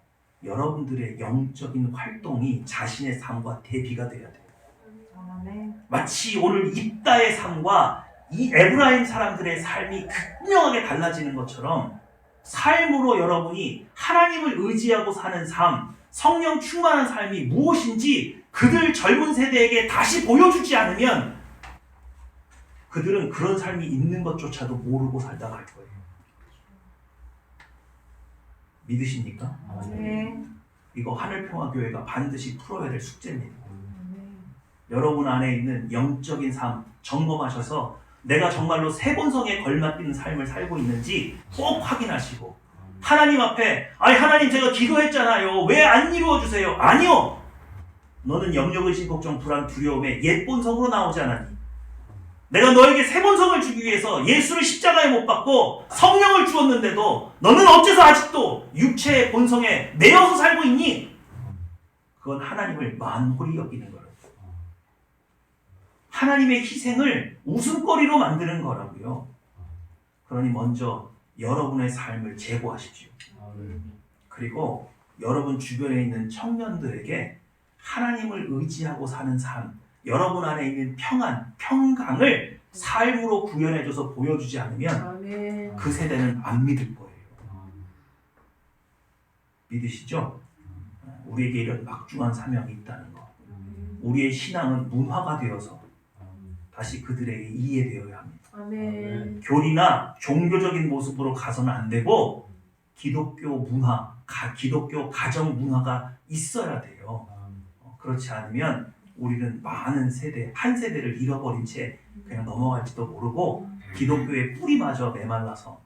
여러분들의 영적인 활동이 자신의 삶과 대비가 돼야 돼요. 마치 오늘 입다의 삶과 이 에브라임 사람들의 삶이 극명하게 달라지는 것처럼 삶으로 여러분이 하나님을 의지하고 사는 삶, 성령 충만한 삶이 무엇인지 그들 젊은 세대에게 다시 보여주지 않으면 그들은 그런 삶이 있는 것조차도 모르고 살다 갈 거예요. 믿으십니까? 네. 이거 하늘평화교회가 반드시 풀어야 될 숙제입니다. 여러분 안에 있는 영적인 삶 점검하셔서 내가 정말로 세 본성에 걸맞는 삶을 살고 있는지 꼭 확인하시고 하나님 앞에 하나님 제가 기도했잖아요. 왜 안 이루어주세요? 아니요. 너는 염려, 의심, 걱정, 불안, 두려움의 옛 본성으로 나오지 않았니? 내가 너에게 새 본성을 주기 위해서 예수를 십자가에 못 박고 성령을 주었는데도 너는 어째서 아직도 육체의 본성에 매여서 살고 있니? 그건 하나님을 만홀히 여기는 거라고. 하나님의 희생을 웃음거리로 만드는 거라고요. 그러니 먼저 여러분의 삶을 제고하십시오. 그리고 여러분 주변에 있는 청년들에게 하나님을 의지하고 사는 삶, 여러분 안에 있는 평안, 평강을 삶으로 구현해줘서 보여주지 않으면 그 세대는 안 믿을 거예요. 믿으시죠? 우리에게 이런 막중한 사명이 있다는 거. 우리의 신앙은 문화가 되어서 다시 그들에게 이해되어야 합니다. 교리나 종교적인 모습으로 가서는 안 되고 기독교 문화, 기독교 가정 문화가 있어야 돼요. 그렇지 않으면 우리는 많은 세대, 한 세대를 잃어버린 채 그냥 넘어갈지도 모르고 기독교의 뿌리마저 메말라서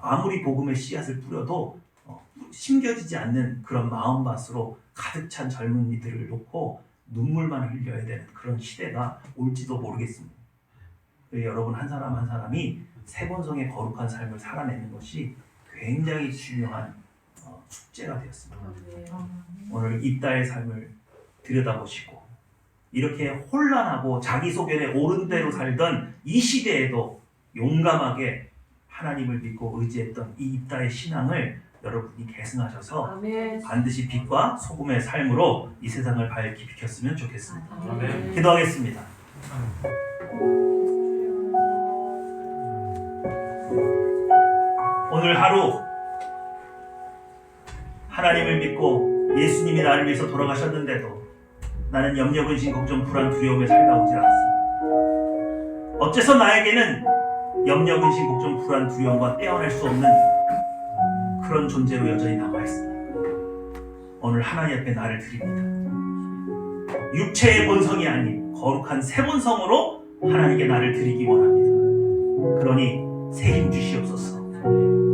아무리 복음의 씨앗을 뿌려도 심겨지지 않는 그런 마음밭으로 가득 찬 젊은이들을 놓고 눈물만 흘려야 되는 그런 시대가 올지도 모르겠습니다. 여러분 한 사람 한 사람이 세번성의 거룩한 삶을 살아내는 것이 굉장히 중요한 숙제가 되었습니다. 오늘 입다의 삶을 들여다보시고 이렇게 혼란하고 자기 소견에 옳은 대로 살던 이 시대에도 용감하게 하나님을 믿고 의지했던 이 입다의 신앙을 여러분이 계승하셔서 아멘. 반드시 빛과 소금의 삶으로 이 세상을 밝히 비켰으면 좋겠습니다. 아멘. 기도하겠습니다. 오늘 하루 하나님을 믿고 예수님이 나를 위해서 돌아가셨는데도 나는 염려, 근심, 걱정, 불안, 두려움에 살다 오지 않았습니다. 어째서 나에게는 염려, 근심, 걱정, 불안, 두려움과 떼어낼 수 없는 그런 존재로 여전히 남아있습니다. 오늘 하나님 앞에 나를 드립니다. 육체의 본성이 아닌 거룩한 새 본성으로 하나님께 나를 드리기 원합니다. 그러니 새 힘 주시옵소서.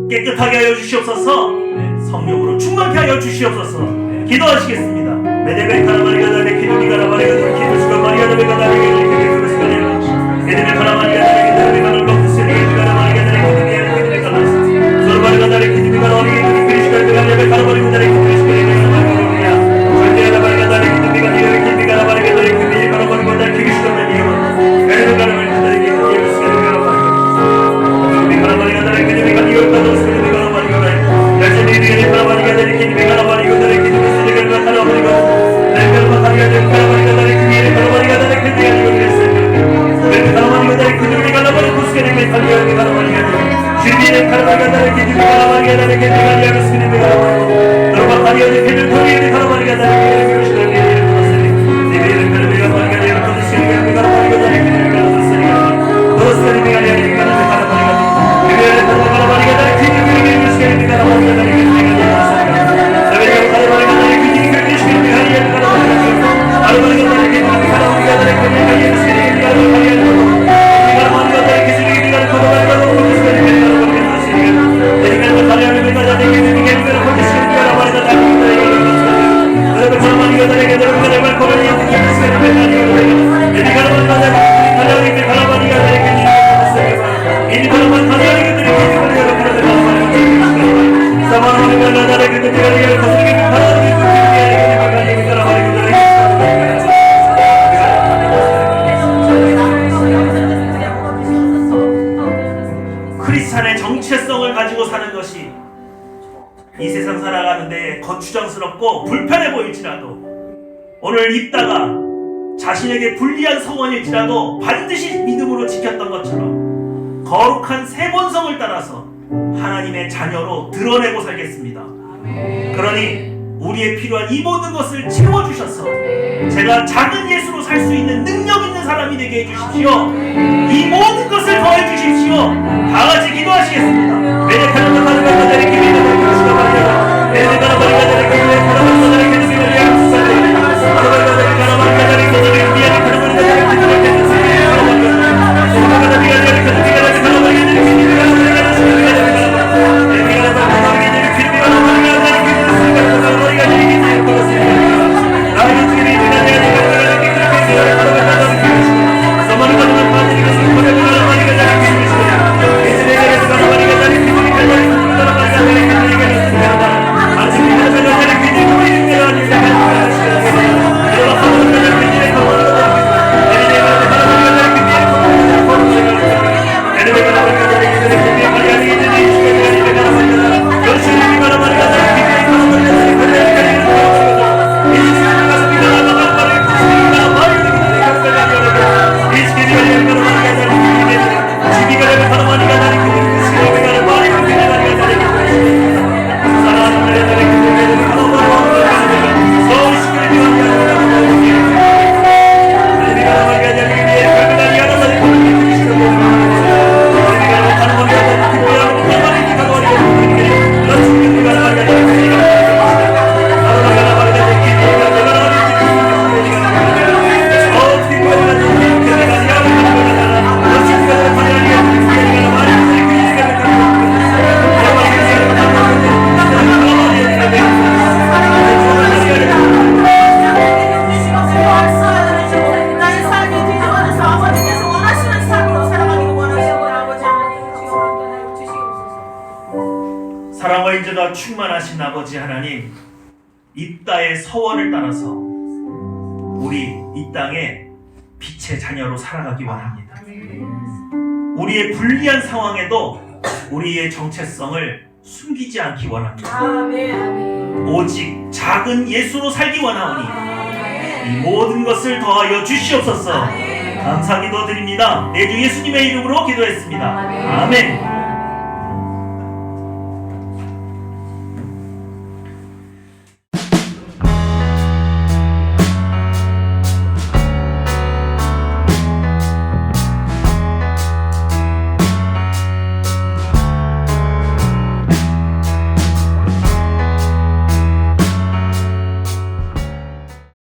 깨끗하게 하여 주시옵소서. 성령으로 충만케 하여 주시옵소서. 기도하시겠습니다. 메데베 카라마리가 다레 키도니 카라마리가 다레 키도시가 마리가 다레 카라마리가 다레 키도시가 다레 메데베 카라마리가 다레 다레 카라마리가 다레 카라마리가 다레 키도니 카라마리가 솔바리가 다레 키도니 카라마리가 다레 키도시가 다레 카라마리가 다레 키도시가 다레 절대가 마리가 다레 키도니 카라마리가 카라마리가 다레 키도니 카라마리가 다레 키도시가 다레 메데베 카라마리가 다레 키도니 카라마리가 다레 카라마리가 다레 키도니 카라마리가 크리스찬의 정체성을 가지고 사는 것이 이 세상 살아가는데 거추장스럽고 불편해 보일지라도 오늘 입다가 자신에게 불리한 성원일지라도 반드시 믿음으로 지켰던 것처럼 거룩한 새 본성을 따라서 하나님의 자녀로 드러내고 살겠습니다. 그러니 우리의 필요한 이 모든 것을 채워주셔서 제가 작은 예수로 살 수 있는 능력 있는 사람이 되게 해주십시오. 이 모든 것을 더해 주십시오. 다 같이 기도하시겠습니다. Gracias. 사랑과 인자가 충만하신 아버지 하나님, 이 땅의 서원을 따라서 우리 이 땅에 빛의 자녀로 살아가기 원합니다. 우리의 불리한 상황에도 우리의 정체성을 숨기지 않기 원합니다. 오직 작은 예수로 살기 원하오니 이 모든 것을 더하여 주시옵소서. 감사 기도드립니다. 내 주 예수님의 이름으로 기도했습니다. 아멘.